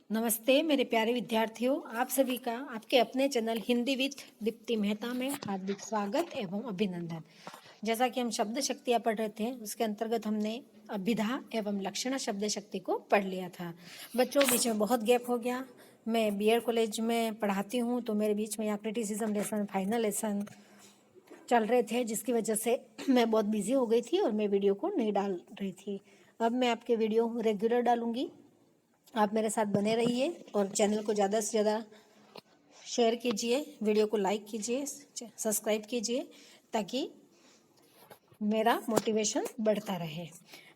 नमस्ते मेरे प्यारे विद्यार्थियों, आप सभी का आपके अपने चैनल हिंदी विथ दीप्ति मेहता में हार्दिक स्वागत एवं अभिनंदन। जैसा कि हम शब्द शक्तियाँ पढ़ रहे थे, उसके अंतर्गत हमने अभिधा एवं लक्षणा शब्द शक्ति को पढ़ लिया था। बच्चों, बीच में बहुत गैप हो गया। मैं बीएड कॉलेज में पढ़ाती हूँ, तो मेरे बीच में यहाँ क्रिटिसिज्म लेसन, फाइनल लेसन चल रहे थे, जिसकी वजह से मैं बहुत बिजी हो गई थी और मैं वीडियो को नहीं डाल रही थी। अब मैं आपके वीडियो रेगुलर डालूंगी। आप मेरे साथ बने रहिए और चैनल को ज़्यादा से ज़्यादा शेयर कीजिए, वीडियो को लाइक कीजिए, सब्सक्राइब कीजिए, ताकि मेरा मोटिवेशन बढ़ता रहे।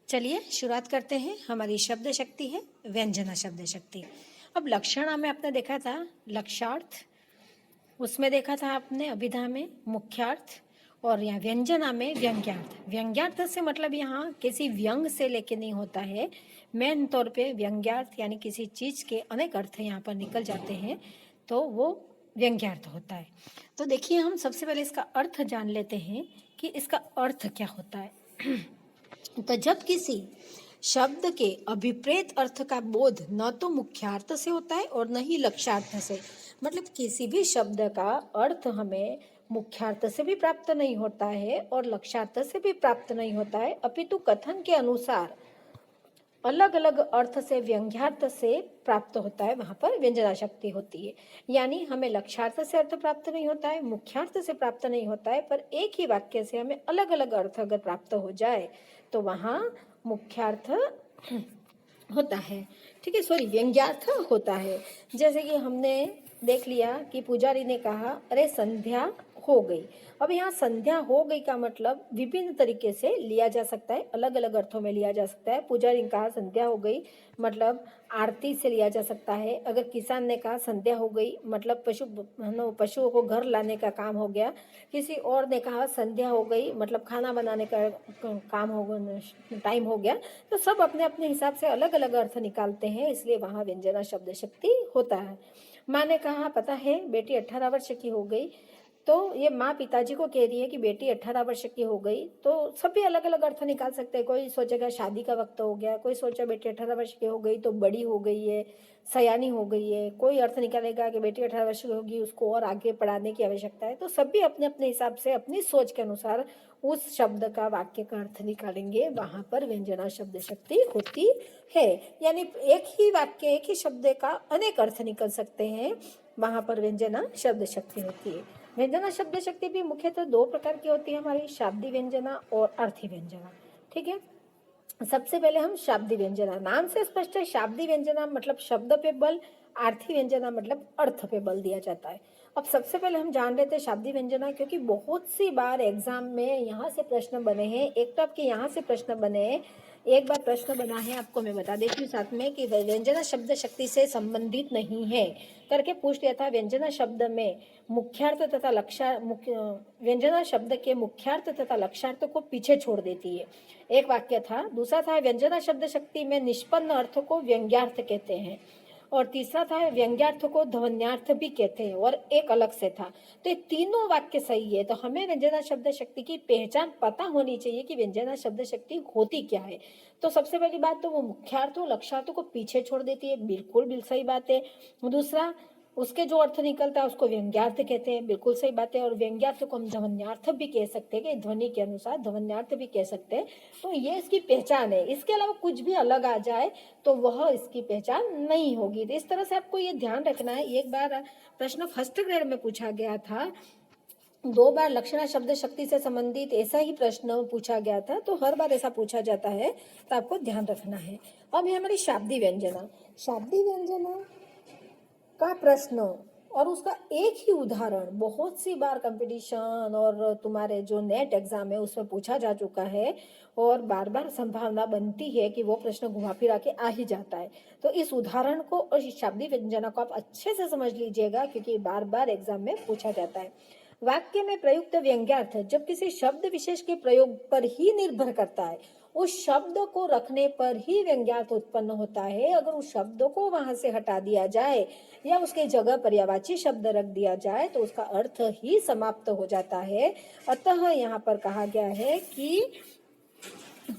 चलिए शुरुआत करते हैं। हमारी शब्द शक्ति है व्यंजना शब्द शक्ति। अब लक्षणा में आपने देखा था लक्षार्थ, उसमें देखा था आपने अभिधा में मुख्यार्थ, और यहाँ व्यंजना में व्यंग्यार्थ। व्यंग्यार्थ से मतलब यहाँ किसी व्यंग से लेके नहीं होता है। मेन तौर पे व्यंग्यार्थ यानी किसी चीज़ के अनेक अर्थ यहाँ पर निकल जाते हैं, तो वो व्यंग्यार्थ होता है। तो देखिए, हम सबसे पहले इसका अर्थ जान लेते हैं कि इसका अर्थ क्या होता है। तो जब किसी शब्द के अभिप्रेत अर्थ का बोध न तो मुख्यार्थ से होता है और न ही लक्ष्यार्थ से, मतलब किसी भी शब्द का अर्थ हमें मुख्यार्थ से भी प्राप्त नहीं होता है और लक्ष्यार्थ से भी प्राप्त नहीं होता है, अपितु कथन के अनुसार अलग अलग अर्थ से व्यंग्यार्थ से प्राप्त होता है, वहां पर व्यंजना शक्ति होती है। यानी हमें लक्ष्यार्थ से अर्थ प्राप्त नहीं होता है, मुख्यार्थ से प्राप्त नहीं होता है, पर एक ही वाक्य से हमें अलग अलग अर्थ अगर प्राप्त हो जाए तो वहां मुख्यार्थ होता है। ठीक है, सॉरी, व्यंग्यार्थ होता है। जैसे कि हमने देख लिया कि पुजारी ने कहा अरे संध्या हो गई। अब यहाँ संध्या हो गई का मतलब विभिन्न तरीके से लिया जा सकता है, अलग अलग अर्थों में लिया जा सकता है। पुजारी ने कहा संध्या हो गई मतलब आरती से लिया जा सकता है। अगर किसान ने कहा संध्या हो गई मतलब पशुओं को घर लाने का काम हो गया। किसी और ने कहा संध्या हो गई मतलब खाना बनाने का काम हो गया, टाइम हो गया। तो सब अपने अपने हिसाब से अलग अलग अर्थ निकालते हैं, इसलिए वहाँ व्यंजना शब्द शक्ति होता है। माँ ने कहा पता है बेटी 18 वर्ष की हो गई, तो ये माँ पिताजी को कह रही है कि बेटी 18 वर्ष की हो गई, तो सभी अलग अलग अर्थ निकाल सकते हैं। कोई सोचेगा शादी का वक्त हो गया, कोई सोचा बेटी 18 वर्ष की हो गई तो बड़ी हो गई है, सयानी हो गई है। कोई अर्थ निकालेगा कि बेटी 18 वर्ष की होगी, उसको और आगे पढ़ाने की आवश्यकता है। तो सभी अपने अपने हिसाब से अपनी सोच के अनुसार उस शब्द का, वाक्य का अर्थ निकालेंगे, वहां पर व्यंजना शब्द शक्ति होती है। यानी एक ही वाक्य, एक ही शब्द का अनेक अर्थ निकल सकते हैं, वहां पर व्यंजना शब्द शक्ति होती है। व्यंजना शब्द शक्ति भी मुख्यतः दो प्रकार की होती है हमारी, शाब्दी व्यंजना और अर्थी व्यंजना। ठीक है, सबसे पहले हम शाब्दी व्यंजना, नाम से स्पष्ट है, शाब्दी व्यंजना मतलब शब्द पे बल, अर्थी व्यंजना मतलब अर्थ पे बल दिया जाता है। अब सबसे पहले हम जान लेते हैं शाब्दी व्यंजना, क्योंकि बहुत सी बार एग्जाम में यहाँ से प्रश्न बने हैं। एक तो आपके यहाँ से प्रश्न बने हैं, एक बार प्रश्न बना है, आपको मैं बता देती हूँ साथ में, कि व्यंजना शब्द शक्ति से संबंधित नहीं है करके पूछ लिया था। व्यंजना शब्द में मुख्यार्थ तथा व्यंजना शब्द के मुख्यार्थ तथा लक्ष्यार्थ को पीछे छोड़ देती है, एक वाक्य था। दूसरा था व्यंजना शब्द शक्ति में निष्पन्न अर्थ को व्यंग्यार्थ कहते हैं, और तीसरा था व्यंग्यार्थ को ध्वन्यार्थ भी कहते हैं, और एक अलग से था। तो ये तीनों वाक्य सही है। तो हमें व्यंजना शब्द शक्ति की पहचान पता होनी चाहिए कि व्यंजना शब्द शक्ति होती क्या है। तो सबसे पहली बात तो वो मुख्यार्थों लक्ष्यार्थों को पीछे छोड़ देती है, बिल्कुल सही बात है। दूसरा, उसके जो अर्थ निकलता है उसको व्यंग्यार्थ कहते हैं, बिल्कुल सही बात है। और व्यंग्यार्थ को हम ध्वन्यार्थ भी कह सकते हैं, कि ध्वनि के अनुसार ध्वन्यार्थ भी कह सकते हैं। तो ये इसकी पहचान है। इसके अलावा कुछ भी अलग आ जाए तो वह इसकी पहचान नहीं होगी। तो इस तरह से आपको ये ध्यान रखना है। एक बार प्रश्न फर्स्ट ग्रेड में पूछा गया था, 2 बार लक्षणा शब्द शक्ति से संबंधित ऐसा ही प्रश्न पूछा गया था, तो हर बार ऐसा पूछा जाता है, तो आपको ध्यान रखना है। अब है हमारी शाब्दी व्यंजना। शाब्दी व्यंजना का प्रश्न और उसका एक ही उदाहरण बहुत सी बार कंपटीशन और तुम्हारे जो नेट एग्जाम है उसमें पूछा जा चुका है, और बार बार संभावना बनती है कि वो प्रश्न घुमा फिरा के आ ही जाता है। तो इस उदाहरण को और इस शाब्दी व्यंजना को आप अच्छे से समझ लीजिएगा, क्योंकि बार बार एग्जाम में पूछा जाता है। वाक्य में प्रयुक्त व्यंग्यार्थ जब किसी शब्द विशेष के प्रयोग पर ही निर्भर करता है, उस शब्द को रखने पर ही व्यंग्यार्थ उत्पन्न होता है। अगर उस शब्द को वहां से हटा दिया जाए या उसके जगह पर्यायवाची शब्द रख दिया जाए तो उसका अर्थ ही समाप्त हो जाता है। अतः यहाँ पर कहा गया है कि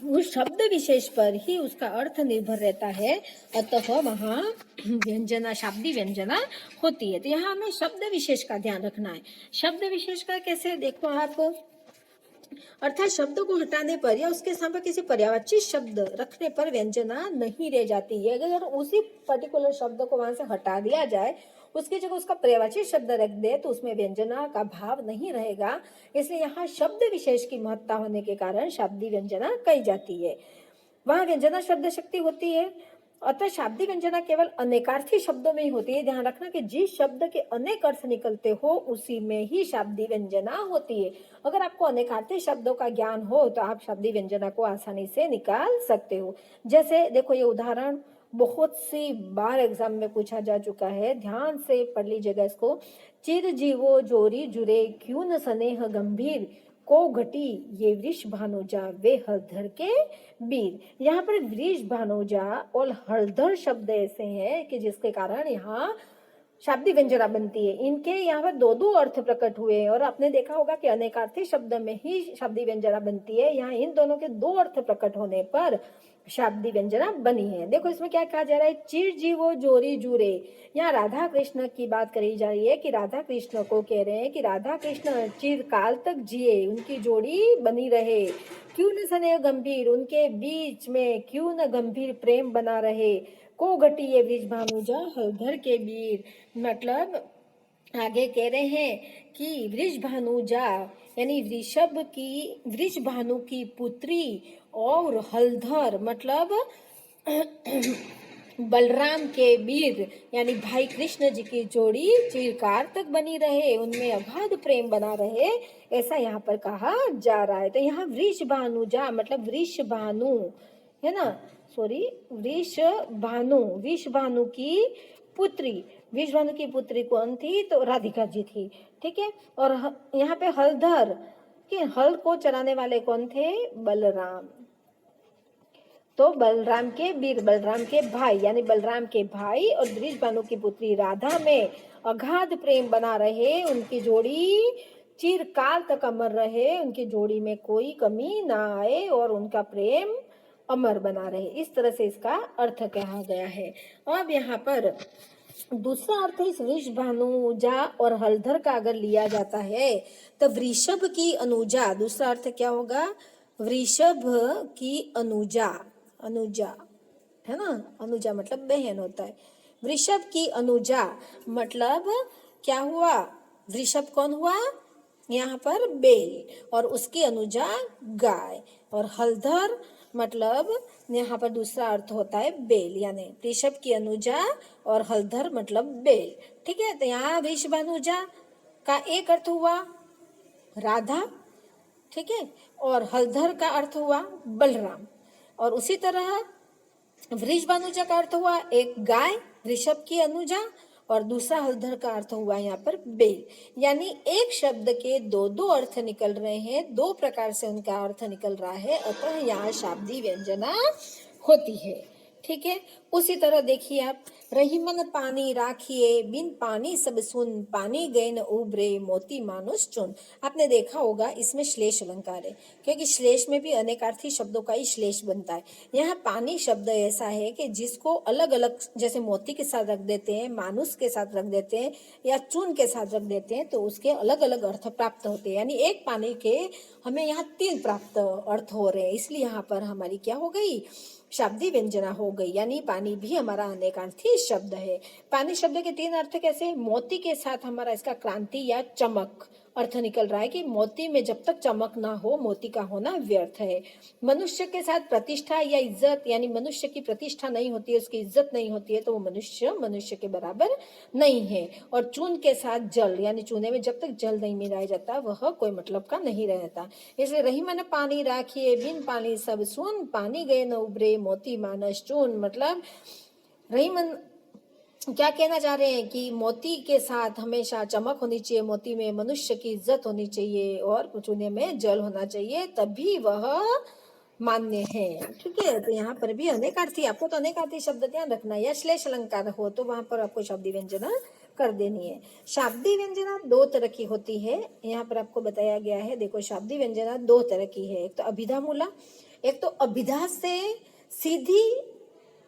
उस शब्द विशेष पर ही उसका अर्थ निर्भर रहता है, अतः वहाँ व्यंजना, शाब्दी व्यंजना होती है। तो यहाँ हमें शब्द विशेष का ध्यान रखना है। शब्द विशेष का कैसे, देखो आप, अर्थात शब्द को हटाने पर या उसके सामने किसी पर्यायवाची शब्द रखने पर व्यंजना नहीं रह जाती है। अगर उसी पर्टिकुलर शब्द को वहां से हटा दिया जाए, उसकी जगह उसका पर्यायवाची शब्द रख दे, तो उसमें व्यंजना का भाव नहीं रहेगा। इसलिए यहाँ शब्द विशेष की महत्ता होने के कारण शाब्दी व्यंजना कही जाती है। वहां व्यंजना शब्द शक्ति होती है। अतः शाब्दी व्यंजना केवल अनेकार्थी शब्दों में ही होती है। ध्यान रखना कि जिस शब्द के अनेक अर्थ निकलते हो उसी में ही शाब्दी व्यंजना होती है। अगर आपको अनेकार्थी शब्दों का ज्ञान हो तो आप शाब्दी व्यंजना को आसानी से निकाल सकते हो। जैसे देखो, ये उदाहरण बहुत सी बार एग्जाम में पूछा जा चुका है, ध्यान से पढ़ लीजिएगा इसको। चिर जीवो जोरी जुरे, क्यों न स्नेह गंभीर, को घटी ये वृष भानुजा वे हलधर के बीर। यहाँ पर वृष भानुजा और हलधर शब्द ऐसे हैं कि जिसके कारण यहाँ शाब्दी व्यंजना बनती है। इनके यहाँ पर दो दो अर्थ प्रकट हुए हैं और आपने देखा होगा कि अनेकार्थी शब्द में ही शाब्दी व्यंजना बनती है। यहाँ इन दोनों के दो अर्थ प्रकट होने पर शाब्दी व्यंजना बनी है। देखो इसमें क्या कहा जा रहा है, चिर जीवो जोरी जुरे। यहाँ राधा कृष्ण की बात करी जा रही है कि राधा कृष्ण को कह रहे हैं कि राधा कृष्ण चिरकाल तक जिए, उनकी जोड़ी बनी रहे। क्यों न स्नेह गंभीर, उनके बीच में क्यों न गंभीर प्रेम बना रहे। को घटी ये वृष भानुजा हलधर के बीर, मतलब आगे कह रहे हैं कि वृष भानुजा यानी वृष भानु की पुत्री और हलधर मतलब बलराम के वीर यानी भाई कृष्ण जी की जोड़ी चिरकाल तक बनी रहे, उनमें अगाध प्रेम बना रहे, ऐसा यहाँ पर कहा जा रहा है। तो यहाँ वृष भानुजा मतलब वृष भानु है ना, सॉरी वृष भानु की पुत्री, वृष भानु की पुत्री कौन थी, तो राधिका जी थी, ठीक है। और यहाँ पे हलधर के हल को चलाने वाले कौन थे, बलराम। तो बलराम के वीर, बलराम के भाई यानी बलराम के भाई और वृष भानु की पुत्री राधा में अगाध प्रेम बना रहे, उनकी जोड़ी चिरकाल तक अमर रहे, उनकी जोड़ी में कोई कमी ना आए और उनका प्रेम अमर बना रहे। इस तरह से इसका अर्थ कहा गया है। अब यहाँ पर दूसरा अर्थ इस वृष भानुजा और हलधर का अगर लिया जाता है तो वृषभ की अनुजा, दूसरा अर्थ क्या होगा, वृषभ की अनुजा, अनुजा है ना, अनुजा मतलब बहन होता है। वृषभ की अनुजा मतलब क्या हुआ, वृषभ कौन हुआ, यहाँ पर बेल, और उसकी अनुजा गाय, और हलधर मतलब यहाँ पर दूसरा अर्थ होता है बेल, यानी वृषभ की अनुजा और हलधर मतलब बेल, ठीक है। तो यहाँ वृषभ अनुजा का एक अर्थ हुआ राधा, ठीक है, और हलधर का अर्थ हुआ बलराम, और उसी तरह वृष भानुजा का अर्थ हुआ एक गाय वृषभ की अनुजा, और दूसरा हलधर का अर्थ हुआ यहाँ पर बेल। यानी एक शब्द के दो दो अर्थ निकल रहे हैं, दो प्रकार से उनका अर्थ निकल रहा है, अतः यहाँ शाब्दी व्यंजना होती है, ठीक है। उसी तरह देखिए आप, रही मन पानी राखिए, बिन पानी सब सुन, पानी गए न उबरे, मोती मानुष चुन। आपने देखा होगा इसमें श्लेष अलंकार है, क्योंकि श्लेष में भी अनेकार्थी शब्दों का ही श्लेष बनता है। यहाँ पानी शब्द ऐसा है कि जिसको अलग अलग जैसे मोती के साथ रख देते हैं, मानुष के साथ रख देते हैं या चून के साथ रख देते हैं, तो उसके अलग अलग अर्थ प्राप्त होते हैं। यानी एक पानी के हमें यहाँ 3 प्राप्त अर्थ हो रहे हैं, इसलिए यहाँ पर हमारी क्या हो गई, शाब्दी व्यंजना हो गई। यानी पानी भी हमारा अनेकार्थी शब्द है। पानी शब्द के 3 अर्थ कैसे, मोती के साथ हमारा इसका क्रांति या चमक अर्थ निकल रहा है कि मोती में जब तक चमक ना हो मोती का होना व्यर्थ है। मनुष्य के साथ प्रतिष्ठा या इज्जत, यानी मनुष्य की प्रतिष्ठा नहीं होती है, उसकी इज्जत नहीं होती है, तो वो मनुष्य के बराबर नहीं है। और चून के साथ जल, यानी चूने में जब तक जल नहीं मिलाया जाता वह कोई मतलब का नहीं रहता। इसलिए रही मन पानी राखिए, बिन पानी सब सुन, पानी गए न उबरे, मोती मानस चून। मतलब रही मन क्या कहना चाह रहे हैं कि मोती के साथ हमेशा चमक होनी चाहिए, मोती में मनुष्य की इज्जत होनी चाहिए और चूने में जल होना चाहिए, तभी वह मान्य है, ठीक है। तो यहाँ पर भी अनेकार्थी, आपको तो अनेकार्थी शब्द ध्यान रखना है, या श्लेष अलंकार हो तो वहां पर आपको शब्दी व्यंजना कर देनी है। शाब्दिक व्यंजना दो तरह की होती है, यहाँ पर आपको बताया गया है। देखो शाब्दिक व्यंजना दो तरह की है, एक तो अभिधा मूला, एक तो अभिधा से सीधी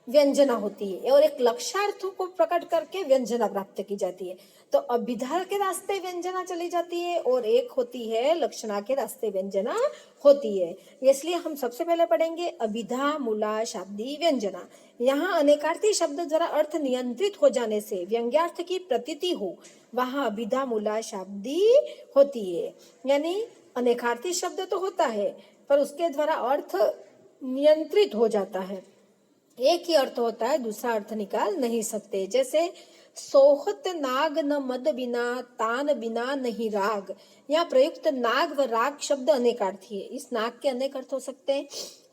व्यंजना होती है और एक लक्ष्यार्थ को प्रकट करके व्यंजना प्राप्त की जाती है। तो अभिधा के रास्ते व्यंजना चली जाती है और एक होती है लक्षणा के रास्ते व्यंजना होती है। इसलिए हम सबसे पहले पढ़ेंगे अभिधा मूला शाब्दी व्यंजना। यहाँ अनेकार्थी शब्द द्वारा अर्थ नियंत्रित हो जाने से व्यंग्यार्थ की प्रतीति हो, वहां अभिधा मूला शाब्दी होती है। यानी अनेकार्थी शब्द तो होता है पर उसके द्वारा अर्थ नियंत्रित हो जाता है, एक ही अर्थ होता है, दूसरा अर्थ निकाल नहीं सकते। जैसे सोहत नाग न मद बिना तान बिना नहीं राग, यहाँ प्रयुक्त नाग व राग शब्द अनेकार्थी है। इस नाग के अनेक अर्थ हो सकते हैं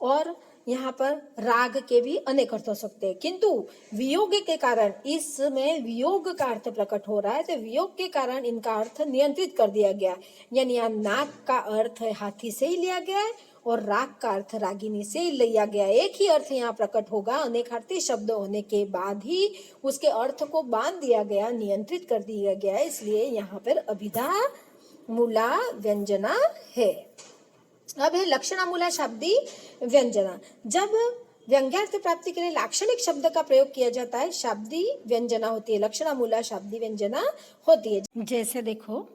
और यहाँ पर राग के भी अनेक अर्थ हो सकते हैं, किंतु वियोग के कारण इसमें वियोग का अर्थ प्रकट हो रहा है, तो वियोग के कारण इनका अर्थ नियंत्रित कर दिया गया। यानी यहाँ नाग का अर्थ हाथी से ही लिया गया है और राग का अर्थ रागिनी से ही लिया गया। एक ही अर्थ यहाँ प्रकट होगा, अनेकार्थी शब्द होने के बाद ही उसके अर्थ को बांध दिया गया, नियंत्रित कर दिया गया, इसलिए यहाँ पर अभिधा मूला व्यंजना है। अब है लक्षणा मूला शाब्दी व्यंजना। जब व्यंग्यार्थ प्राप्ति के लिए लाक्षणिक शब्द का प्रयोग किया जाता है, शाब्दी व्यंजना होती है, लक्षणा मूला शाब्दी व्यंजना होती है। जैसे देखो,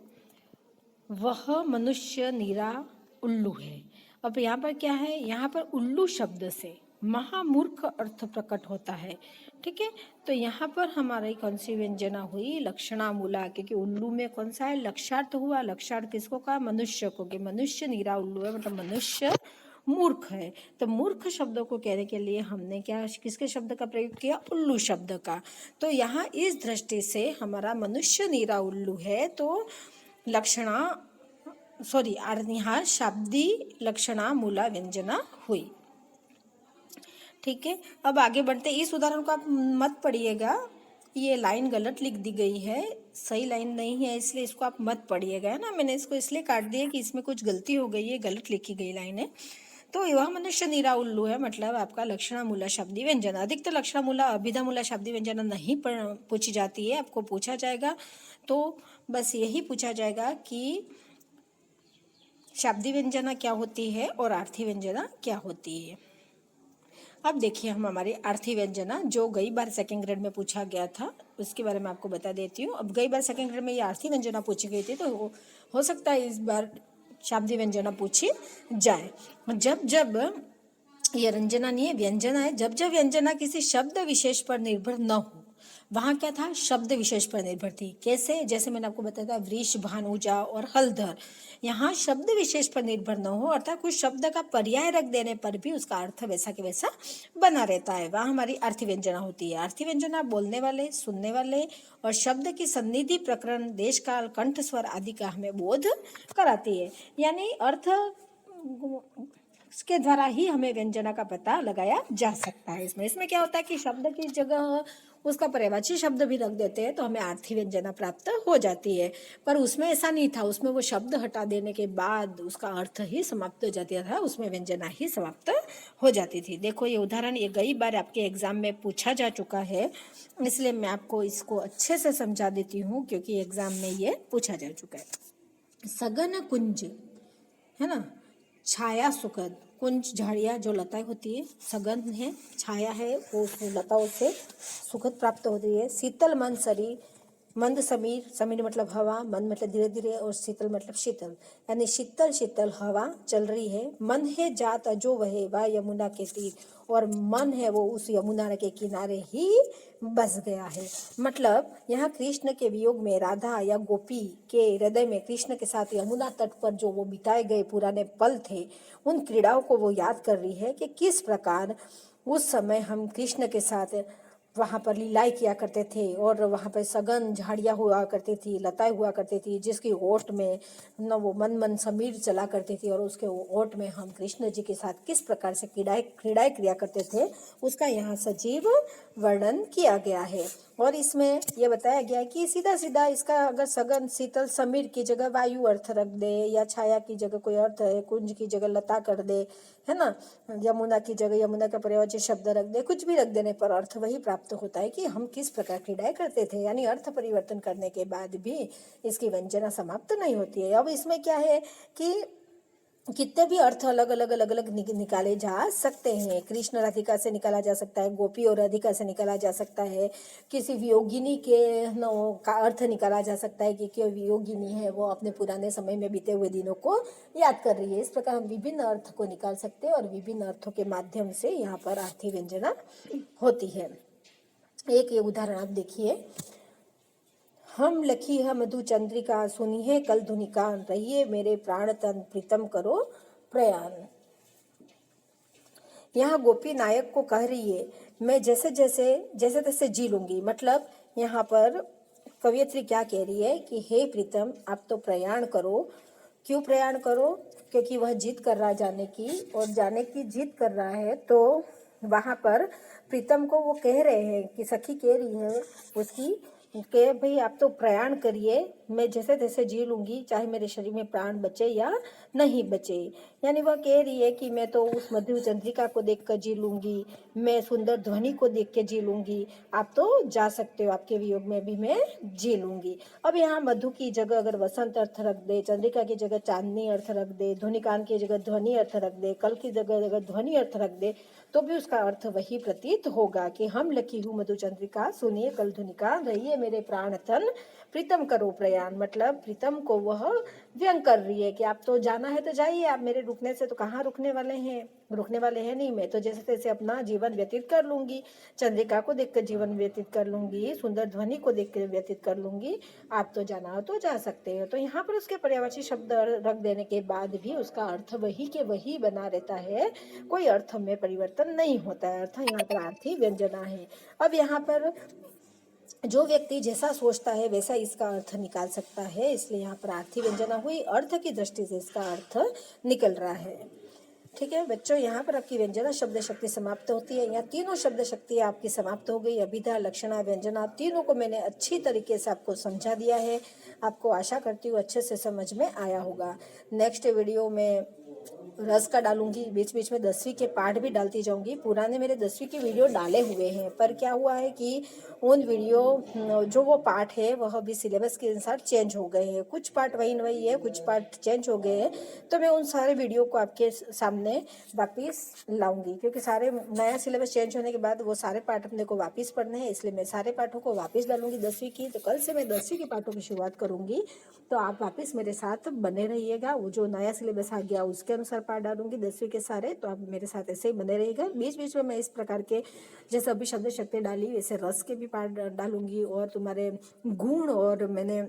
वह मनुष्य नीरा उल्लू है। अब यहाँ पर क्या है, यहाँ पर उल्लू शब्द से महामूर्ख अर्थ प्रकट होता है, ठीक है। तो यहाँ पर हमारी कौन सी व्यंजना हुई, लक्षणा मूला, क्योंकि उल्लू में कौन सा है, लक्षार्थ हुआ। लक्षार्थ किसको कहा, मनुष्य को, कि मनुष्य नीरा उल्लू है, मतलब मनुष्य मूर्ख है। तो मूर्ख शब्दों को कहने के लिए हमने क्या, किसके शब्द का प्रयोग किया, उल्लू शब्द का। तो यहाँ इस दृष्टि से हमारा मनुष्य नीरा उल्लू है, तो लक्षणा यहाँ शाब्दी लक्षणा मूला व्यंजना हुई, ठीक है। अब आगे बढ़ते, इस उदाहरण को आप मत पढ़िएगा, ये लाइन गलत लिख दी गई है, सही लाइन नहीं है, इसलिए इसको आप मत पढ़िएगा, है ना। मैंने इसको इसलिए काट दिया कि इसमें कुछ गलती हो गई है, गलत लिखी गई लाइन है। तो वह मनुष्य नीरा उल्लू है, मतलब आपका लक्षणा मूला शाब्दी व्यंजना। अधिकतर लक्षणा मूला अभिधा मूला शाब्दी व्यंजना नहीं पूछी जाती है, आपको पूछा जाएगा तो बस यही पूछा जाएगा कि शाब्दी व्यंजना क्या होती है और आर्थी व्यंजना क्या होती है। अब देखिए हम हमारी आर्थी व्यंजना, जो गई बार सेकंड ग्रेड में पूछा गया था, उसके बारे में आपको बता देती हूँ। अब गई बार सेकंड ग्रेड में ये आर्थी व्यंजना पूछी गई थी, तो हो सकता है इस बार शाब्दी व्यंजना पूछी जाए। जब जब ये रंजना नहीं है, व्यंजना है, जब जब व्यंजना किसी शब्द विशेष पर निर्भर न हो, वहाँ क्या था, शब्द विशेष पर निर्भर थी। कैसे, जैसे मैंने आपको बताया था वृष, भानुजा और हलधर, यहाँ शब्द विशेष पर निर्भर न हो, अर्थात कुछ शब्द का पर्याय रख देने पर भी उसका अर्थ वैसा के वैसा बना रहता है, वहाँ हमारी अर्थी व्यंजना होती है। अर्थी व्यंजना बोलने वाले, सुनने वाले और शब्द की सन्निधि, प्रकरण, देश काल, कंठ स्वर आदि का हमें बोध कराती है। यानी अर्थ के द्वारा ही हमें व्यंजना का पता लगाया जा सकता है। इसमें क्या होता है कि शब्द की जगह उसका पर्यायवाची शब्द भी रख देते हैं तो हमें आर्थी व्यंजना प्राप्त हो जाती है, पर उसमें ऐसा नहीं था, उसमें वो शब्द हटा देने के बाद उसका अर्थ ही समाप्त हो जाता था, उसमें व्यंजना ही समाप्त हो जाती थी। देखो ये उदाहरण ये कई बार आपके एग्जाम में पूछा जा चुका है, इसलिए मैं आपको इसको अच्छे से समझा देती हूँ, क्योंकि एग्जाम में ये पूछा जा चुका है। सघन कुंज है ना, छाया सुखद, कुंज झाड़ियाँ जो लताएं होती है, सघन है, छाया है, वो लताओं से सुखद प्राप्त होती है। शीतल मन शरीर, मंद समीर, समीर मतलब हवा, मन मतलब धीरे धीरे, और शीतल मतलब शीतल, यानी शीतल शीतल हवा चल रही है। मन है जात अजो वहे, वह यमुना के तीर, और मन है वो उस यमुना के किनारे ही बस गया है। मतलब यहाँ कृष्ण के वियोग में राधा या गोपी के हृदय में कृष्ण के साथ यमुना तट पर जो वो बिताए गए पुराने पल थे, उन क्रीड़ाओं को वो याद कर रही है कि किस प्रकार उस समय हम कृष्ण के साथ वहाँ पर लीलाएं किया करते थे, और वहाँ पर सघन झाड़ियाँ हुआ करती थी, लताएं हुआ करती थी, जिसकी ओट में न वो मन समीर चला करती थी, और उसके ओट में हम कृष्ण जी के साथ किस प्रकार से क्रीड़ाएं किया करते थे, उसका यहाँ सजीव वर्णन किया गया है। और इसमें ये बताया गया है कि सीधा सीधा इसका अगर सघन शीतल समीर की जगह वायु अर्थ रख दे, या छाया की जगह कोई अर्थ है, कुंज की जगह लता कर दे, है ना, यमुना की जगह यमुना का पर्यायवाची शब्द रख दे, कुछ भी रख देने पर अर्थ वही प्राप्त होता है कि हम किस प्रकार क्रीडाएं करते थे। यानी अर्थ परिवर्तन करने के बाद भी इसकी व्यंजना समाप्त नहीं होती है। अब इसमें क्या है कि कितने भी अर्थ अलग अलग निकाले जा सकते हैं। कृष्ण राधिका से निकाला जा सकता है, गोपी और राधिका से निकाला जा सकता है, किसी वियोगिनी के का अर्थ निकाला जा सकता है कि क्यों वियोगिनी है वो अपने पुराने समय में बीते हुए दिनों को याद कर रही है। इस प्रकार हम विभिन्न अर्थ को निकाल सकते हैं और विभिन्न अर्थों के माध्यम से यहाँ पर अर्थी व्यंजना होती है। एक ये उदाहरण आप देखिए, हम लखी है मधु चंद्रिका, सुनी है कल धुनिका, रहिए मेरे प्राण तन प्रीतम करो प्रयाण। यहाँ गोपी नायक को कह रही है मैं जैसे तैसे जी लूंगी। मतलब यहाँ पर कवयित्री क्या कह रही है कि हे प्रीतम आप तो प्रयाण करो। क्यों प्रयाण करो? क्योंकि वह जिद कर रहा है जाने की, और जाने की जिद कर रहा है तो वहाँ पर प्रीतम को वो कह रहे हैं कि सखी कह रही है उसकी कि भाई आप तो प्रयाण करिए, मैं जैसे तैसे जी लूंगी, चाहे मेरे शरीर में प्राण बचे या नहीं बचे। यानी वह कह रही है कि मैं तो उस मधु चंद्रिका को देखकर जी लूंगी, मैं सुंदर ध्वनि को देख के जी लूंगी, आप तो जा सकते हो, आपके वियोग में भी मैं जी लूंगी। अब यहाँ मधु की जगह अगर वसंत अर्थ रख दे, चंद्रिका की जगह चांदनी अर्थ रख दे, ध्वनिकान की जगह ध्वनि अर्थ रख दे, कल की जगह अगर ध्वनि अर्थ रख दे, तो भी उसका अर्थ वही प्रतीत होगा कि हम लकी हूँ मधु चंद्रिका, सुनिए कल धुनिका, रहिए मेरे प्राण तन प्रीतम करो प्रयाण। मतलब प्रीतम को वह व्यंग कर रही है कि आप तो जाना है तो जाइए, आप मेरे रुकने से तो कहाँ रुकने वाले हैं, रुकने वाले हैं नहीं, मैं तो जैसे तैसे अपना जीवन व्यतीत कर लूंगी, चंद्रिका को देखकर जीवन व्यतीत कर लूंगी, सुंदर ध्वनि को देख कर व्यतीत कर लूंगी, आप तो जाना हो तो जा सकते हो। तो यहाँ पर उसके पर्यायवाची शब्द रख देने के बाद भी उसका अर्थ वही के वही बना रहता है, कोई अर्थ में परिवर्तन नहीं होता है। अर्थ यहाँ पर आर्थी व्यंजना है। अब यहाँ पर जो व्यक्ति जैसा सोचता है वैसा इसका अर्थ निकाल सकता है, इसलिए यहाँ पर आर्थी व्यंजना हुई, अर्थ की दृष्टि से इसका अर्थ निकल रहा है। ठीक है बच्चों, यहाँ पर आपकी व्यंजना शब्द शक्ति समाप्त होती है। यहाँ तीनों शब्द शक्ति आपकी समाप्त हो गई, अभिधा लक्षणा व्यंजना, तीनों को मैंने अच्छी तरीके से आपको समझा दिया है। आपको आशा करती हूँ अच्छे से समझ में आया होगा। नेक्स्ट वीडियो में रस का डालूंगी, बीच बीच में 10वीं के पाठ भी डालती जाऊंगी। पुराने मेरे 10वीं के वीडियो डाले हुए हैं, पर क्या हुआ है कि उन वीडियो जो वो पाठ है वह भी सिलेबस के अनुसार चेंज हो गए हैं, कुछ पाठ वही है, कुछ पाठ चेंज हो गए हैं। तो मैं उन सारे वीडियो को आपके सामने वापस लाऊंगी, क्योंकि सारे नया सिलेबस चेंज होने के बाद वो सारे पाठ अपने को वापस पढ़ने हैं, इसलिए मैं सारे पाठों को वापस डालूंगी 10वीं की। तो कल से मैं 10वीं के पाठों की शुरुआत करूंगी, तो आप वापस मेरे साथ बने रहिएगा। वो जो नया सिलेबस आ गया उसके अनुसार पाठ डालूंगी 10वीं के सारे, तो आप मेरे साथ ऐसे ही बने रहिएगा। बीच बीच में मैं इस प्रकार के जैसे अभी शब्द शक्ति डाली वैसे रस के भी पाठ डालूंगी, और तुम्हारे गुण और मैंने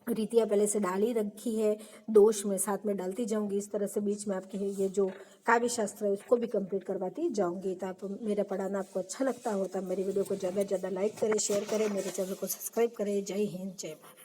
रीतियाँ पहले से डाली रखी है, दोष में साथ में डालती जाऊंगी। इस तरह से बीच में आपके ये जो काव्य शास्त्र है उसको भी कंप्लीट करवाती जाऊंगी। तो आप मेरा पढ़ाना आपको अच्छा लगता हो तो मेरी वीडियो को ज़्यादा से ज़्यादा लाइक करें, शेयर करें, मेरे चैनल को सब्सक्राइब करें। जय हिंद, जय भारत।